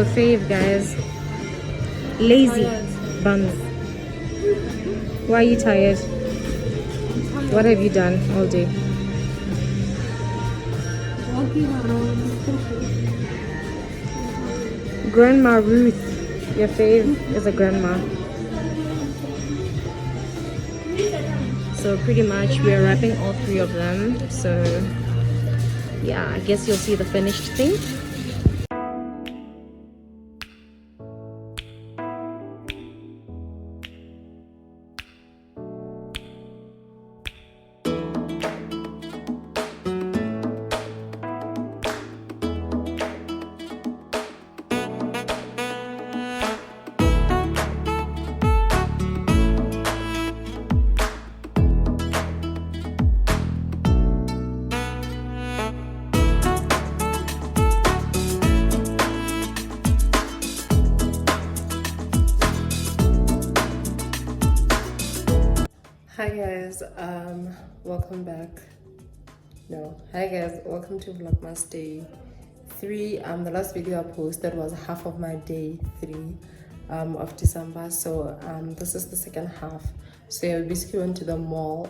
your fave, guys. Lazy bums. Why are you tired? What have you done all day? Walking around. Grandma Ruth. Your fave is a grandma. So pretty much we're wrapping all three of them. So yeah, I guess you'll see the finished thing. Hi guys, welcome back. Hi guys, welcome to Vlogmas day 3. The last video I posted was half of my day 3 of December. So this is the second half. So yeah, we basically went to the mall.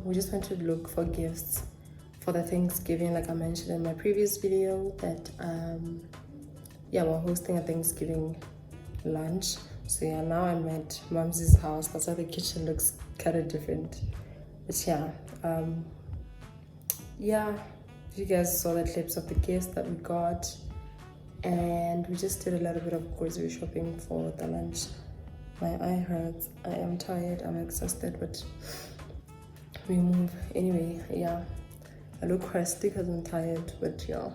We just went to look for gifts for the Thanksgiving, like I mentioned in my previous video, that yeah, we're hosting a Thanksgiving lunch. So yeah, now I'm at Mom's house. That's why the kitchen looks kind of different. But yeah, yeah, you guys saw the clips of the gifts that we got, and we just did a little bit of grocery shopping for the lunch. My eye hurts, I am tired, I'm exhausted, but we move anyway. Yeah, I look crusty because I'm tired, but yeah.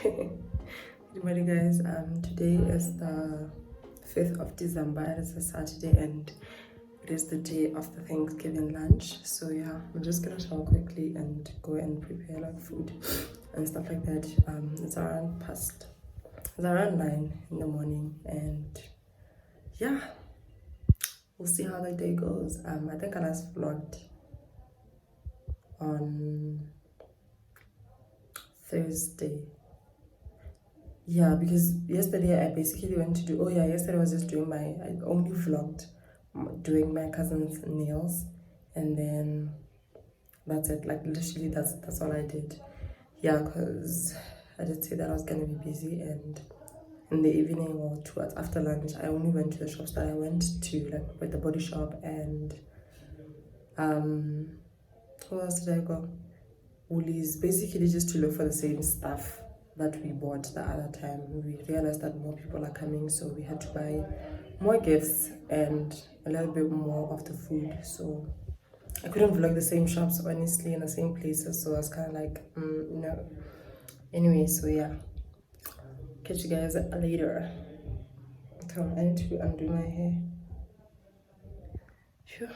Good morning, guys. Today is the 5th of December. It is a Saturday and it is the day of the Thanksgiving lunch. So yeah, I'm just gonna shower quickly and go and prepare like food and stuff like that. It's around 9 in the morning, and yeah, we'll see how the day goes. I think I last vlogged on Thursday. Yeah, because yesterday I basically went to do, yesterday I was just doing I only vlogged doing my cousin's nails, and then that's it. Like literally that's all I did. Yeah, because I did say that I was gonna be busy, and in the evening or towards after lunch I only went to the shops that I went to, like with the Body Shop and where else did I go? Woolies, basically just to look for the same stuff that we bought the other time. We realized that more people are coming, so we had to buy more gifts and a little bit more of the food. So I couldn't vlog the same shops, honestly, in the same places, so I was kind of like, no. Anyway, so yeah, catch you guys later. Come, I need to undo my hair. Sure.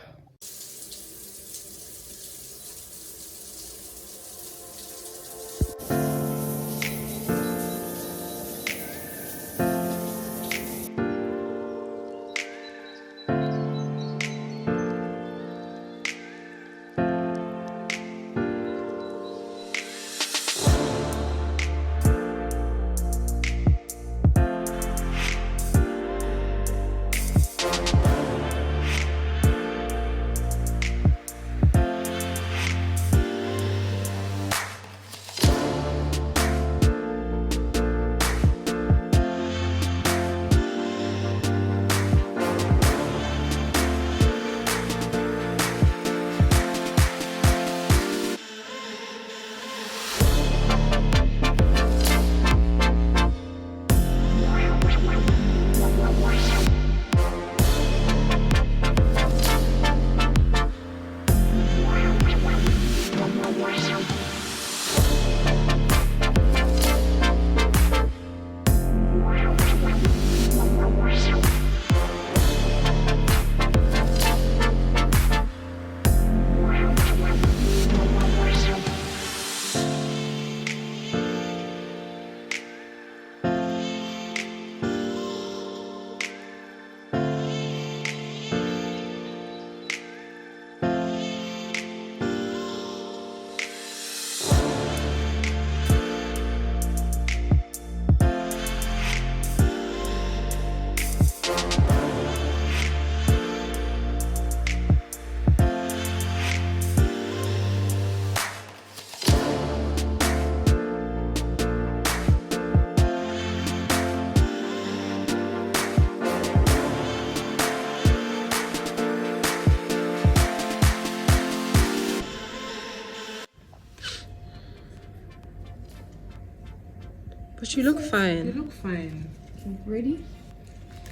But you look fine. You look fine. Okay, ready?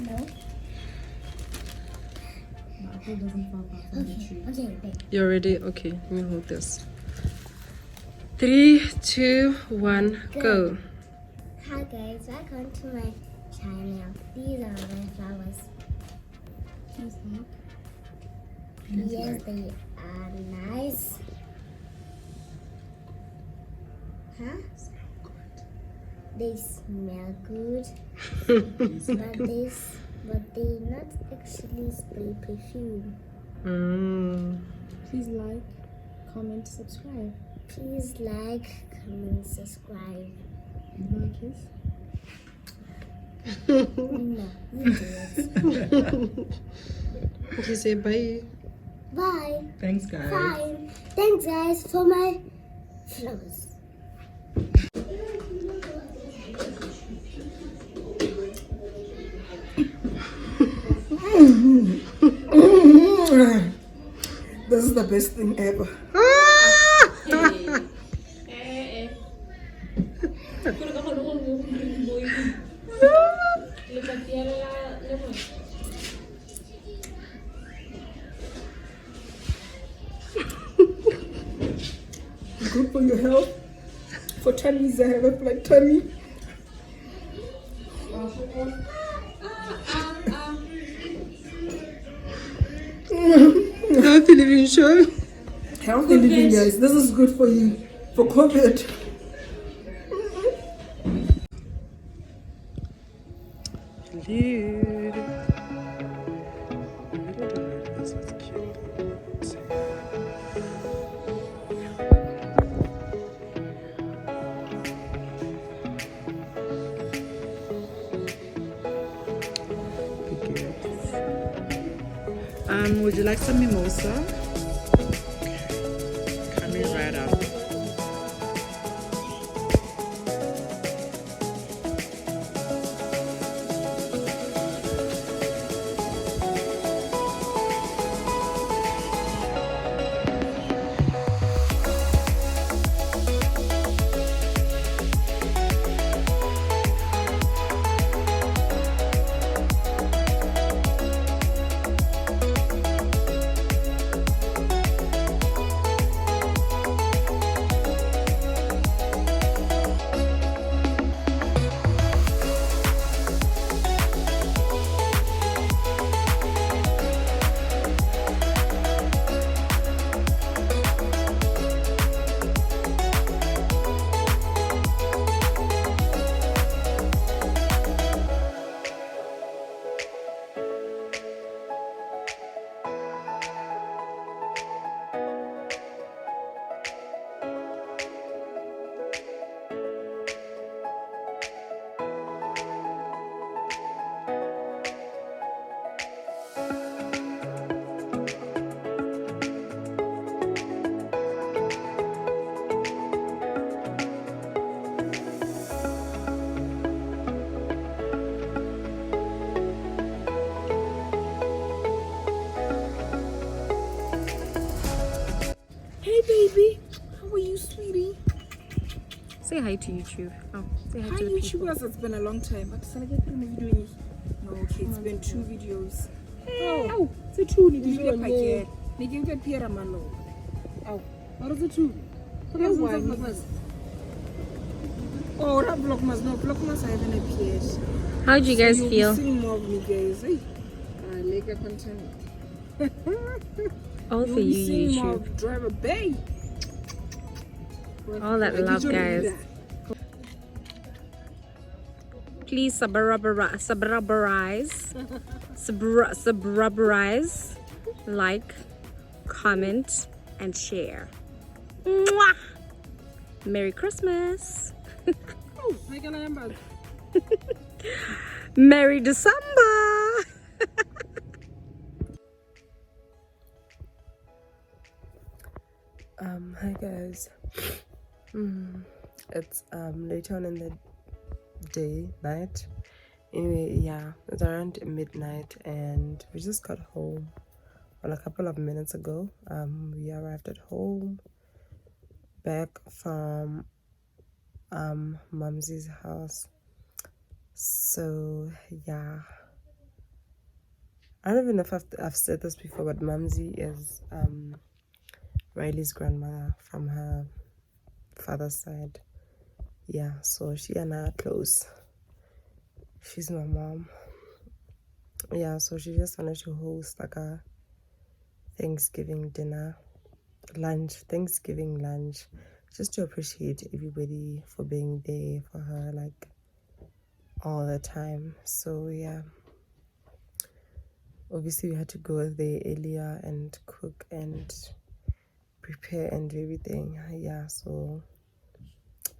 No. The apple doesn't fall far from the tree. Okay. You're ready? Okay, let me hold this. 3, 2, 1, go. Hi guys, welcome to my channel. These are my flowers. Please look. Yes, they are nice. Huh? They smell good. but they not actually spray perfume. Please like, comment, subscribe. Please like, comment, subscribe. You want a kiss? No, you do it. Okay, say bye. Bye. Thanks, guys. Bye. Thanks guys for my flowers. This is the best thing ever. Good for your health. For tummies, I have a flat tummy. Healthy living show. Healthy living, guys. This is good for you. For COVID. Would you like some mimosa? Coming right up. Hey, baby. How are you, sweetie? Say hi to YouTube. Oh, say hi, Hi, to the people. YouTubers. It's been a long time. But can I get through doing? No, okay. It's been 2 videos. Oh, it's a 2. Ni video packet. Ni can get Pierre Mano. Oh, what is it 2? Vlogmas. Oh, not Vlogmas. No, Vlogmas I haven't appeared. How do you guys You'll feel? be seeing more of me, guys. Hey, Lega content. All You'll for be you, seeing more YouTube. of Driver Bay. All that love, guys. Please subberize, like, comment, and share. Mwah! Merry Christmas. Oh, make an number. Merry December. Hi guys. It's later on in the night. Anyway, yeah, it's around midnight and we just got home. Well, a couple of minutes ago. We arrived at home back from Mumsy's house. So yeah, I don't even know if I've said this before, but Mumsy is Riley's grandmother from her father's side. Yeah, so she and I are close. She's my mom. Yeah, so she just wanted to host like a Thanksgiving lunch, just to appreciate everybody for being there for her like all the time. So yeah, obviously we had to go there earlier and cook and prepare and everything. Yeah, so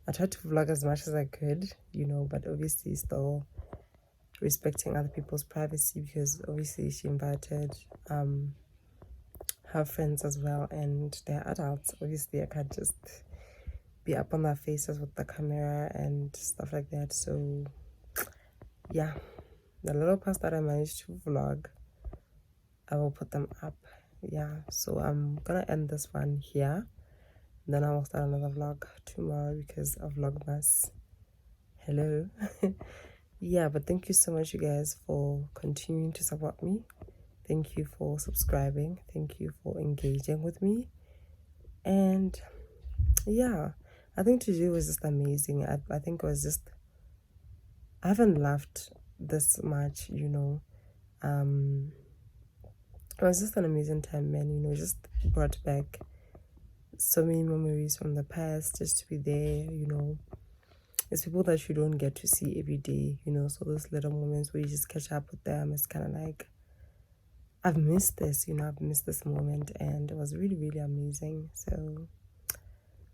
I tried to vlog as much as I could, you know, but obviously still respecting other people's privacy, because obviously she invited her friends as well and they're adults. Obviously I can't just be up on their faces with the camera and stuff like that. So yeah, the little parts that I managed to vlog, I will put them up. Yeah, so I'm gonna end this one here, then I will start another vlog tomorrow because of Vlogmas. Hello. Yeah, but thank you so much, you guys, for continuing to support me. Thank you for subscribing. Thank you for engaging with me. And yeah, I think today was just amazing. I think it was just, I haven't laughed this much, you know. It was just an amazing time, man. You know, just brought back so many memories from the past, just to be there, you know. It's people that you don't get to see every day, you know, so those little moments where you just catch up with them, it's kind of like, I've missed this, you know, I've missed this moment, and it was really, really amazing. So I'm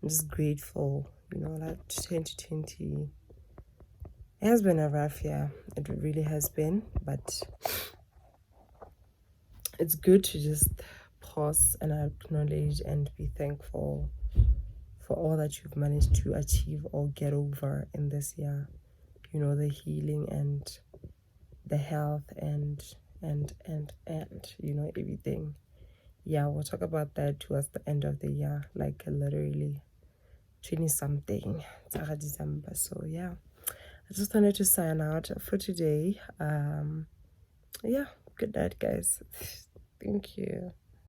just grateful, you know, that 2020, it has been a rough year. It really has been, but it's good to just pause and acknowledge and be thankful for all that you've managed to achieve or get over in this year. You know, the healing and the health and you know, everything. Yeah, we'll talk about that towards the end of the year, like literally 20 something December. So yeah, I just wanted to sign out for today. Yeah, good night, guys. Thank you.